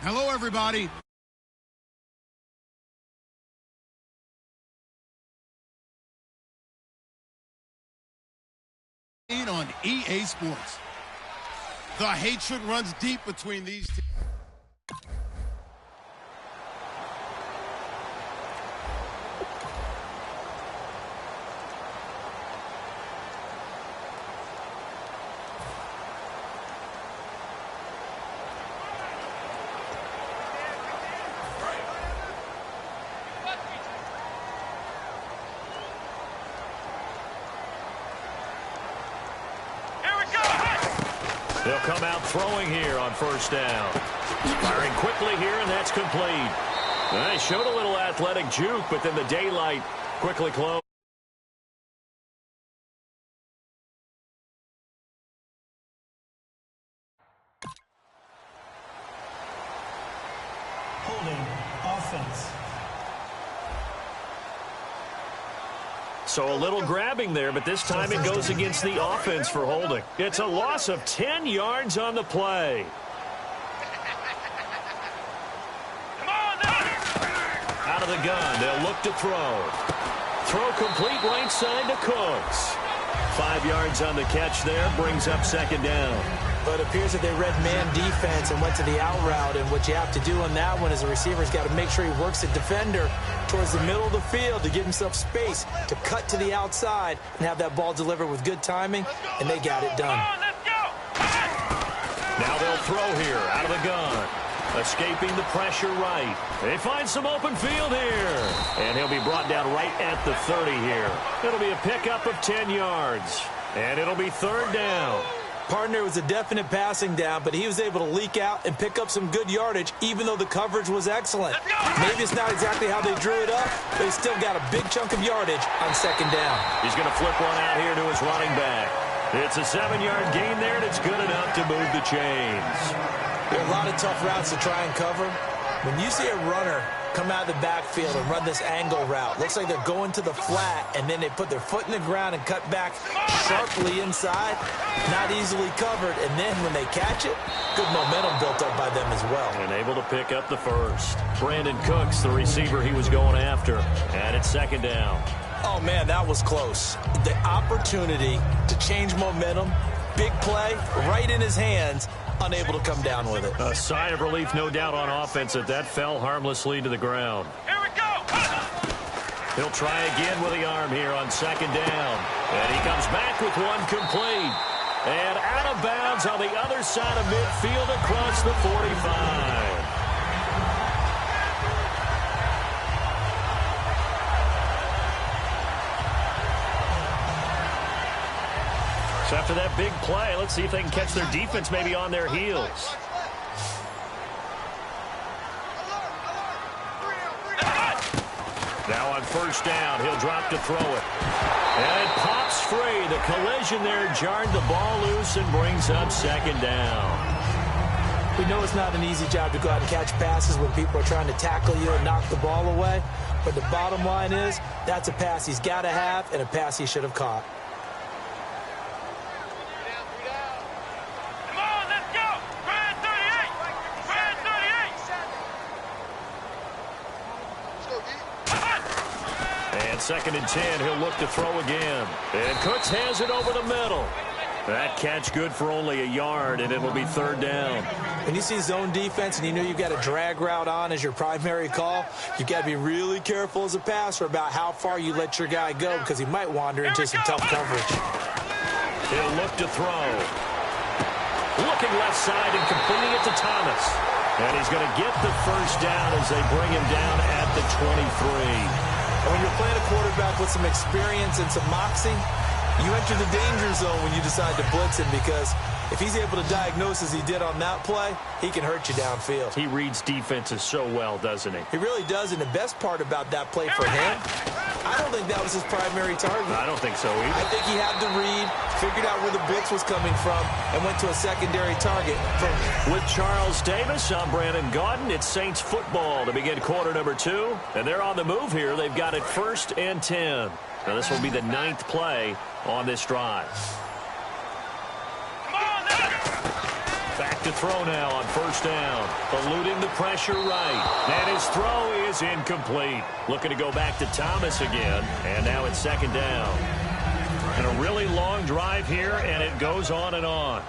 Hello, everybody. On EA Sports. The hatred runs deep between these two. They'll come out throwing here on first down. Firing quickly here, and that's complete. They showed a little athletic juke, but then the daylight quickly closed. Holding offense. So a little grabbing there, but this time it goes against the offense for holding. It's a loss of 10 yards on the play. Out of the gun, they'll look to throw. Throw complete right side to Cooks. 5 yards on the catch there, brings up second down. But it appears that they read man defense and went to the out route. And what you have to do on that one is the receiver's got to make sure he works the defender towards the middle of the field to give himself space to cut to the outside and have that ball delivered with good timing, and they got it done. Now they'll throw here out of the gun. Escaping the pressure right. They find some open field here. And he'll be brought down right at the 30 here. It'll be a pickup of 10 yards. And it'll be third down. Partner was a definite passing down, but he was able to leak out and pick up some good yardage, even though the coverage was excellent. Maybe it's not exactly how they drew it up, but he still got a big chunk of yardage on second down. He's going to flip one out here to his running back. It's a 7-yard gain there, and it's good enough to move the chains. There are a lot of tough routes to try and cover. When you see a runner come out of the backfield and run this angle route, looks like they're going to the flat, and then they put their foot in the ground and cut back sharply inside, not easily covered, and then when they catch it, good momentum built up by them as well. And able to pick up the first. Brandon Cooks, the receiver he was going after, and it's second down. Oh, man, that was close. The opportunity to change momentum, big play, right in his hands, unable to come down with it. A sigh of relief, no doubt, on offense that fell harmlessly to the ground. Here we go! He'll try again with the arm here on second down. And he comes back with one complete. And out of bounds on the other side of midfield across the 45. So after that big play, let's see if they can catch their defense maybe on their heels. Now on first down, he'll drop to throw it. And it pops free. The collision there jarred the ball loose and brings up second down. We know it's not an easy job to go out and catch passes when people are trying to tackle you and knock the ball away. But the bottom line is, that's a pass he's got to have and a pass he should have caught. Second and 10, he'll look to throw again. And Cooks has it over the middle. That catch good for only a yard, and it'll be third down. When you see zone defense and you know you've got a drag route on as your primary call, you've got to be really careful as a passer about how far you let your guy go because he might wander into some tough coverage. He'll look to throw. Looking left side and completing it to Thomas. And he's going to get the first down as they bring him down at the 23. When you're playing a quarterback with some experience and some moxie, you enter the danger zone when you decide to blitz him because if he's able to diagnose as he did on that play, he can hurt you downfield. He reads defenses so well, doesn't he? He really does, and the best part about that play for him, I don't think that was his primary target. I don't think so either. I think he had the read, figured out where the blitz was coming from, and went to a secondary target. With Charles Davis, I'm Brandon Gaudin. It's Saints football to begin quarter number 2, and they're on the move here. They've got it 1st and 10. Now this will be the 9th play on this drive. Back to throw now on first down. Eluding the pressure right. And his throw is incomplete. Looking to go back to Thomas again. And now it's second down. And a really long drive here, and it goes on and on.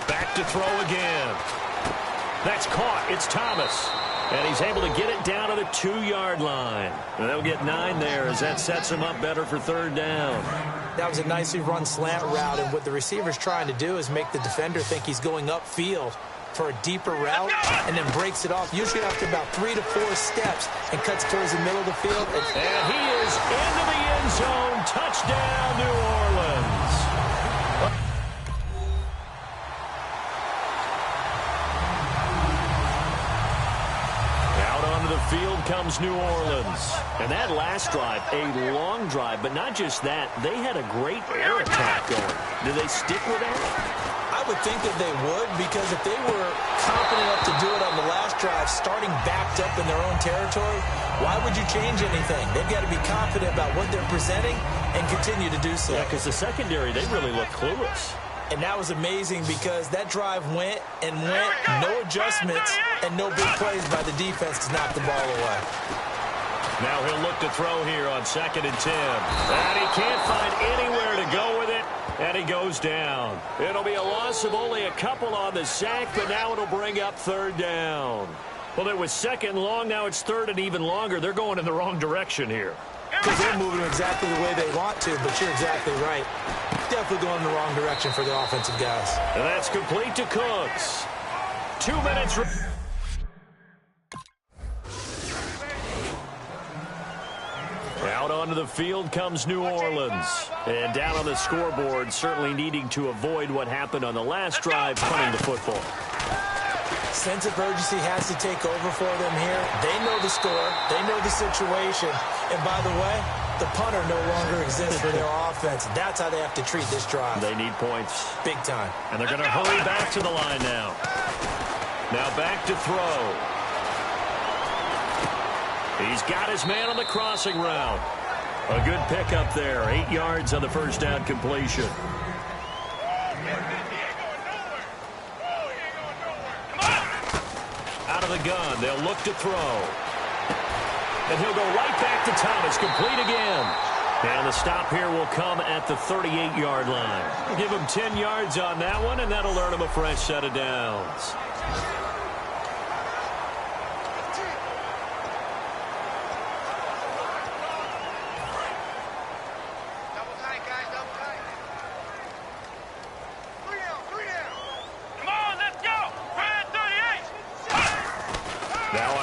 Back to throw again. That's caught. It's Thomas. And he's able to get it down to the 2-yard line. And they'll get 9 there as that sets him up better for third down. That was a nicely run slant route, and what the receiver's trying to do is make the defender think he's going upfield for a deeper route and then breaks it off, usually after about 3 to 4 steps, and cuts towards the middle of the field. And he is into the end zone. Touchdown, New Orleans. The field comes New Orleans. And that last drive, a long drive, but not just that, they had a great air attack going. Do they stick with that? I would think that they would, because if they were confident enough to do it on the last drive, starting backed up in their own territory, why would you change anything? They've got to be confident about what they're presenting and continue to do so. Yeah, because the secondary, they really look clueless. And that was amazing because that drive went and went, no adjustments, and no big plays by the defense to knock the ball away. Now he'll look to throw here on 2nd and 10. And he can't find anywhere to go with it, and he goes down. It'll be a loss of only a couple on the sack, but now it'll bring up third down. Well, it was second long, now it's third and even longer. They're going in the wrong direction here. Because they're moving exactly the way they want to, but you're exactly right. Definitely going in the wrong direction for the offensive guys. And that's complete to Cooks. 2 minutes. Out onto the field comes New Orleans. And down on the scoreboard, certainly needing to avoid what happened on the last drive, punting the football. Sense of urgency has to take over for them here. They know the score. They know the situation. And by the way, the punter no longer exists for their offense. That's how they have to treat this drive. They need points. Big time. And they're going to hurry back to the line now. Now back to throw. He's got his man on the crossing route. A good pickup there. 8 yards on the first down completion. Out of the gun, they'll look to throw. And he'll go right back to Thomas, complete again. And the stop here will come at the 38-yard line. Give him 10 yards on that one, and that'll earn him a fresh set of downs.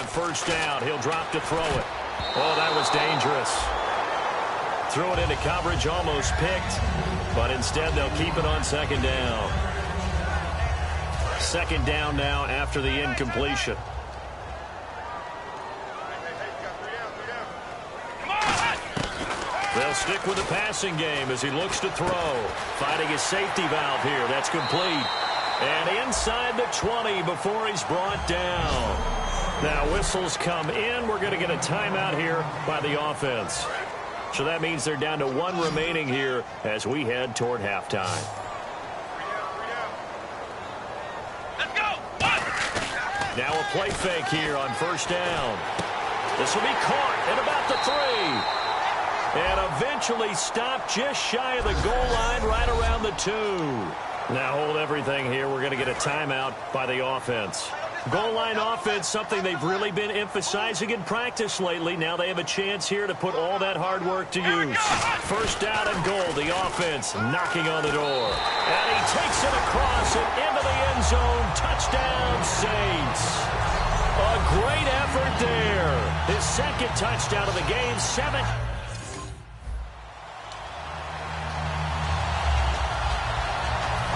First down, he'll drop to throw it. Oh, that was dangerous. Threw it into coverage, almost picked, but instead they'll keep it on second down. Second down now after the incompletion. They'll stick with the passing game as he looks to throw. Finding his safety valve here. That's complete. And inside the 20 before he's brought down. Now whistles come in. We're going to get a timeout here by the offense. So that means they're down to 1 remaining here as we head toward halftime. Let's go. Now a play fake here on first down. This will be caught at about the 3. And eventually stopped just shy of the goal line right around the 2. Now hold everything here. We're going to get a timeout by the offense. Goal line offense, something they've really been emphasizing in practice lately. Now they have a chance here to put all that hard work to use. First down and goal, the offense knocking on the door. And he takes it across and into the end zone. Touchdown, Saints. A great effort there. His second touchdown of the game, 7.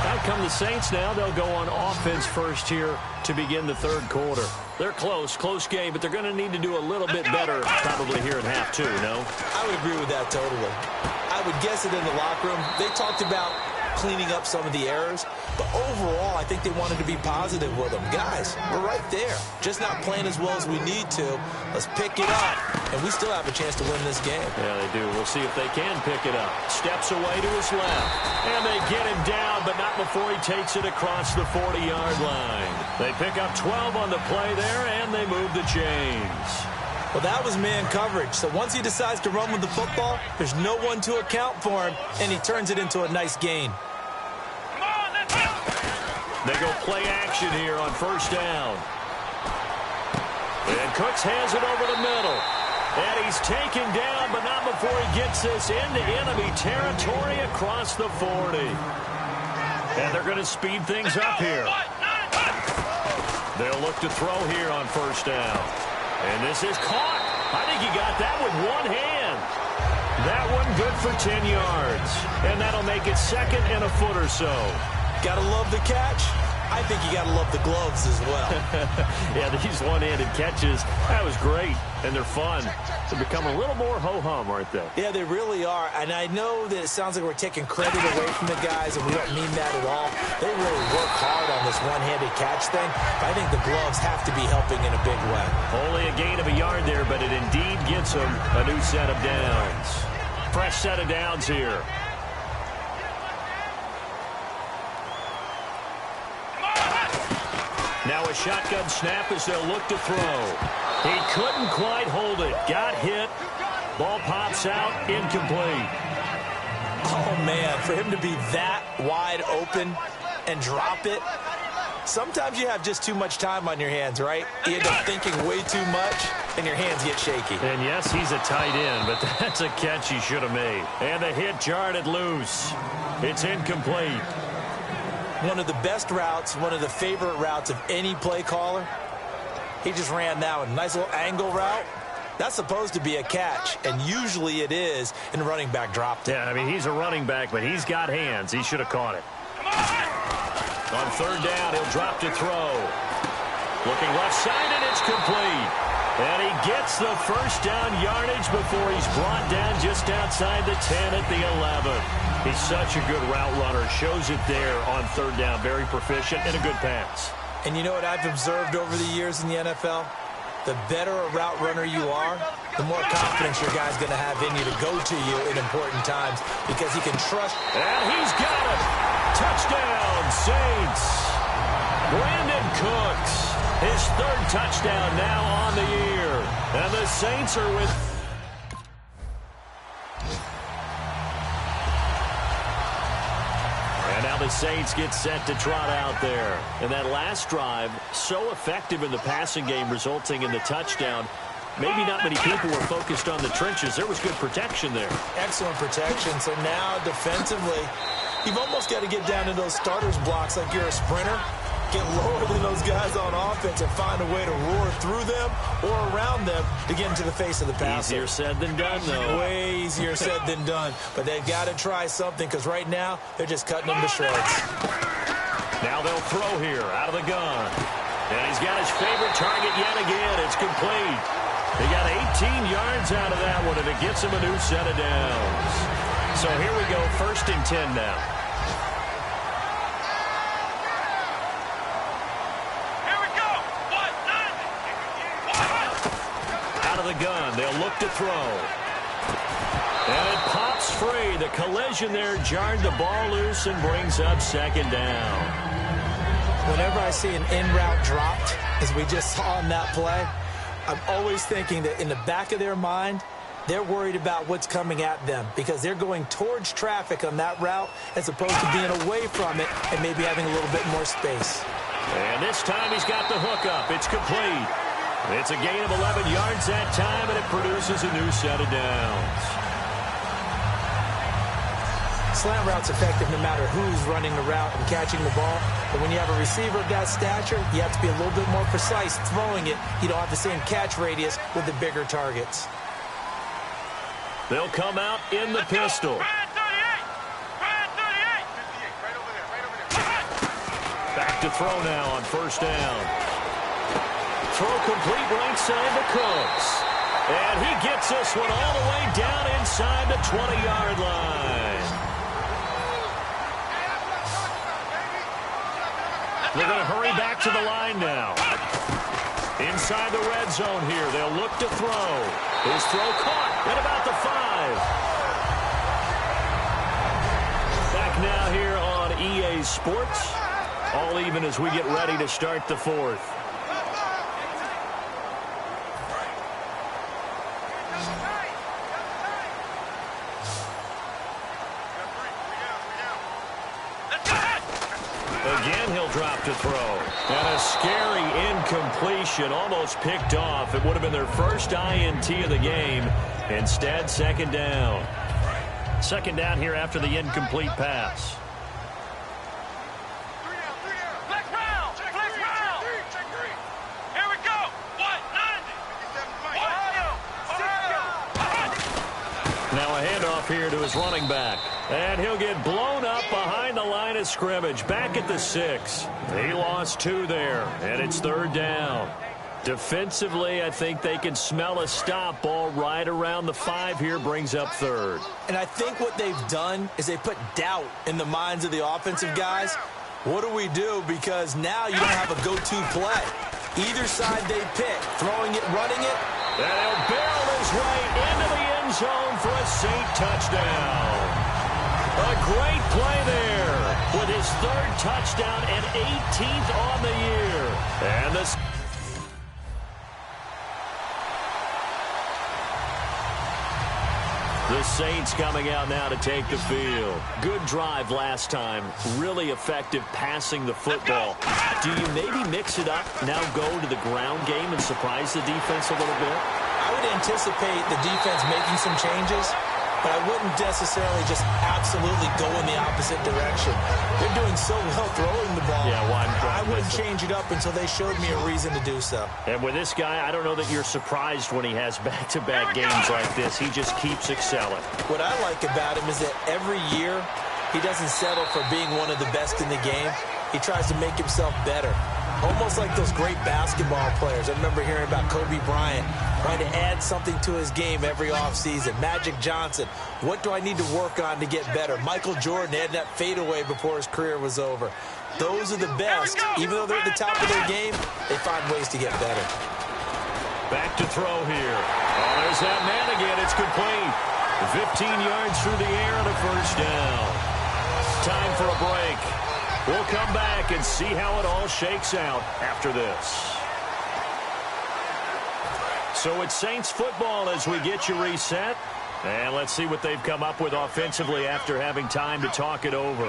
Out come the Saints now. They'll go on offense first here to begin the third quarter. They're close game, but they're going to need to do a little bit better probably here in half 2, no? I would agree with that totally. I would guess it in the locker room. They talked about cleaning up some of the errors, but overall, I think they wanted to be positive with them. Guys, we're right there. Just not playing as well as we need to. Let's pick it up and we still have a chance to win this game. Yeah, they do. We'll see if they can pick it up. Steps away to his left. And they get him down, but not before he takes it across the 40-yard line. They pick up 12 on the play there, and they move the chains. Well, that was man coverage. So once he decides to run with the football, there's no one to account for him, and he turns it into a nice gain. They go play action here on first down. And Cooks has it over the middle. And he's taken down, but not before he gets this into enemy territory across the 40. And they're going to speed things up here. They'll look to throw here on first down. And this is caught. I think he got that with one hand. That one good for 10 yards. And that'll make it second and a foot or so. Gotta love the catch. I think you gotta love the gloves as well. Yeah, these one-handed catches, that was great. And they're fun. They become a little more ho-hum, aren't they? Yeah, they really are. And I know that it sounds like we're taking credit away from the guys, and we don't mean that at all. They really work hard on this one-handed catch thing. But I think the gloves have to be helping in a big way. Only a gain of a yard there, but it indeed gets them a new set of downs. Fresh set of downs here. Now a shotgun snap as they'll look to throw. He couldn't quite hold it. Got hit. Ball pops out. Incomplete. Oh, man, for him to be that wide open and drop it. Sometimes you have just too much time on your hands, right? You end up thinking way too much, and your hands get shaky. And yes, he's a tight end, but that's a catch he should have made. And the hit jarred it loose. It's incomplete. One of the best routes, one of the favorite routes of any play caller. He just ran that one. Nice little angle route. That's supposed to be a catch, and usually it is, and the running back dropped it. Yeah, I mean, he's a running back, but he's got hands. He should have caught it. On third down, he'll drop to throw. Looking left side, and it's complete. And he gets the first down yardage before he's brought down just outside the 10 at the 11. He's such a good route runner. Shows it there on third down. Very proficient and a good pass. And you know what I've observed over the years in the NFL? The better a route runner you are, the more confidence your guy's going to have in you to go to you in important times because he can trust. And he's got it. Touchdown, Saints. Brandon Cooks, his third touchdown now on the year. And the Saints are with... And now the Saints get set to trot out there. And that last drive, so effective in the passing game, resulting in the touchdown. Maybe not many people were focused on the trenches. There was good protection there. Excellent protection. So now defensively, you've almost got to get down to those starters blocks like you're a sprinter. Get lower than those guys on offense and find a way to roar through them or around them to get into the face of the passer. Easier said than done, though. Way easier said than done. But they've got to try something because right now they're just cutting them to shreds. Now they'll throw here out of the gun. And he's got his favorite target yet again. It's complete. He got 18 yards out of that one, and it gets him a new set of downs. So here we go, 1st and 10 now. The gun. They'll look to throw. And it pops free. The collision there jarred the ball loose and brings up 2nd down. Whenever I see an in-route dropped, as we just saw in that play, I'm always thinking that in the back of their mind, they're worried about what's coming at them because they're going towards traffic on that route as opposed to being away from it and maybe having a little bit more space. And this time he's got the hook up. It's complete. It's a gain of 11 yards that time, and it produces a new set of downs. Slant route's effective no matter who's running the route and catching the ball. But when you have a receiver of that stature, you have to be a little bit more precise throwing it. You don't have the same catch radius with the bigger targets. They'll come out in the pistol. Back to throw now on first down. Throw complete right side to Cooks. And he gets this one all the way down inside the 20-yard line. They're going to hurry back to the line now. Inside the red zone here, they'll look to throw. His throw caught at about the 5. Back now here on EA Sports. All even as we get ready to start the 4th. Again, he'll drop to throw. And a scary incompletion, almost picked off. It would have been their first INT of the game. Instead, second down. Second down here after the incomplete pass. Here we go. What? 90. Now a handoff here to his running back. And he'll get blown up behind the line of scrimmage. Back at the 6. He lost 2 there. And it's third down. Defensively, I think they can smell a stop. Ball right around the 5 here brings up third. And I think what they've done is they put doubt in the minds of the offensive guys. What do we do? Because now you don't have a go-to play. Either side they pick, throwing it, running it. And he'll barrel his way into the end zone for a Saint touchdown. A great play there with his 3rd touchdown and 18th on the year. And the Saints coming out now to take the field. Good drive last time. Really effective passing the football. Do you maybe mix it up, now go to the ground game and surprise the defense a little bit? I would anticipate the defense making some changes, but I wouldn't necessarily just absolutely go in the opposite direction. They're doing so well throwing the ball. Yeah, well, I wouldn't change it up until they showed me a reason to do so. And with this guy, I don't know that you're surprised when he has back-to-back games like this. He just keeps excelling. What I like about him is that every year he doesn't settle for being one of the best in the game. He tries to make himself better. Almost like those great basketball players. I remember hearing about Kobe Bryant trying to add something to his game every offseason. Magic Johnson, what do I need to work on to get better? Michael Jordan had that fadeaway before his career was over. Those are the best. Even though they're at the top of their game, they find ways to get better. Back to throw here. Oh, there's that man again. It's complete. 15 yards through the air and a first down. Time for a break. We'll come back and see how it all shakes out after this. So it's Saints football as we get you reset. And let's see what they've come up with offensively after having time to talk it over.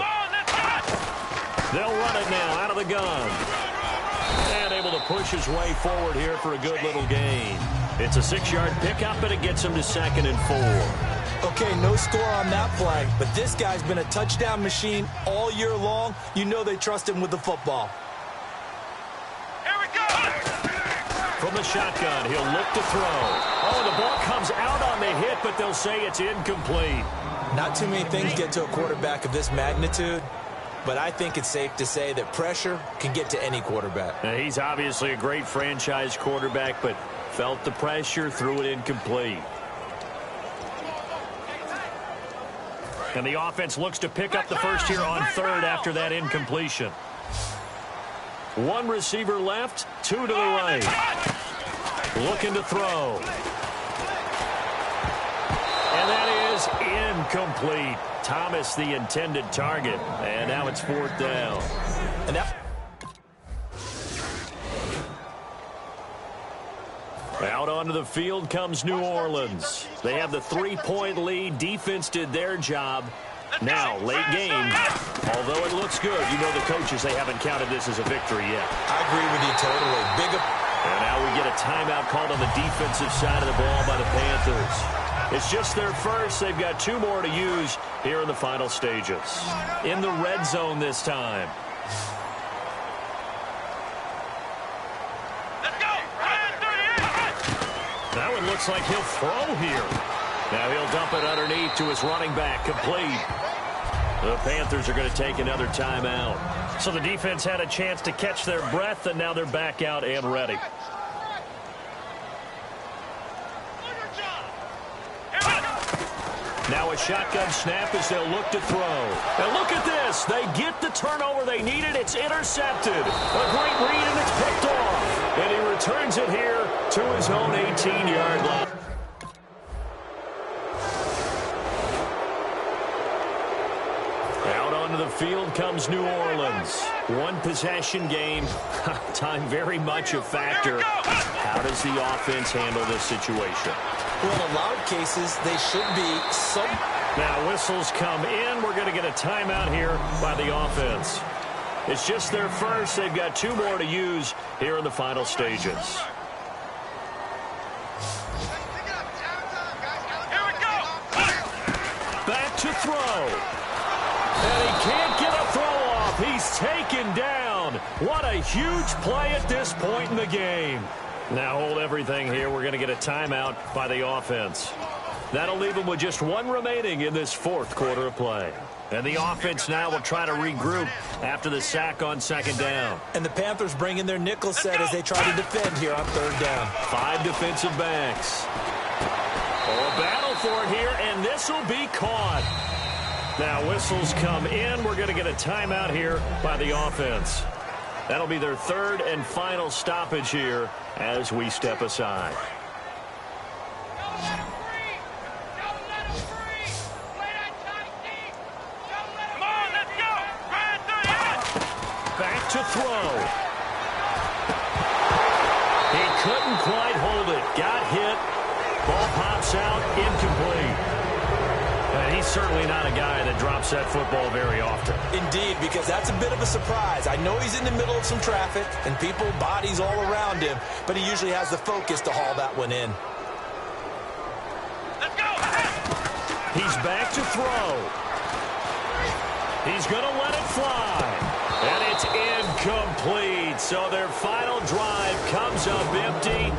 They'll run it now out of the gun. And able to push his way forward here for a good little gain. It's a 6-yard pickup, and it gets him to 2nd and 4. Okay, no score on that play, but this guy's been a touchdown machine all year long. You know they trust him with the football. Here we go. From the shotgun, he'll look to throw. Oh, the ball comes out on the hit, but they'll say it's incomplete. Not too many things get to a quarterback of this magnitude, but I think it's safe to say that pressure can get to any quarterback. Now, he's obviously a great franchise quarterback, but felt the pressure, threw it incomplete. And the offense looks to pick up the first here on 3rd after that incompletion. 1 receiver left, 2 to the right. Looking to throw. And that is incomplete. Thomas, the intended target. And now it's 4th down. And that... Out onto the field comes New Orleans. They have the 3-point lead. Defense did their job. Now, late game, although it looks good, you know the coaches, they haven't counted this as a victory yet. I agree with you totally. And now we get a timeout called on the defensive side of the ball by the Panthers. It's just their first. They've got 2 more to use here in the final stages. In the red zone this time. That one looks like he'll throw here. Now he'll dump it underneath to his running back, complete. The Panthers are going to take another timeout. So the defense had a chance to catch their breath, and now they're back out and ready. Now a shotgun snap as they'll look to throw. And look at this. They get the turnover they needed. It's intercepted. A great read, and it's picked off. And he returns it here to his own 18-yard line. Out onto the field comes New Orleans. One possession game. Time very much a factor. How does the offense handle this situation? Well, in a lot of cases, they should be some. Now whistles come in. We're going to get a timeout here by the offense. It's just their first. They've got 2 more to use here in the final stages. Here we go. Back to throw. And he can't get a throw off. He's taken down. What a huge play at this point in the game. Now hold everything here. We're going to get a timeout by the offense. That'll leave them with just 1 remaining in this 4th quarter of play. And the offense now will try to regroup after the sack on 2nd down. And the Panthers bring in their nickel set as they try to defend here on 3rd down. 5 defensive backs. Oh, a battle for it here, and this will be caught. Now whistles come in. We're going to get a timeout here by the offense. That'll be their 3rd and final stoppage here as we step aside. Back to throw. He couldn't quite hold it. Got hit. Ball pops out. Incomplete. And he's certainly not a guy that drops that football very often. Indeed, because that's a bit of a surprise. I know he's in the middle of some traffic and people, bodies all around him, but he usually has the focus to haul that one in. Let's go. He's back to throw. He's going to let it fly. And it's incomplete. So their final drive comes up empty.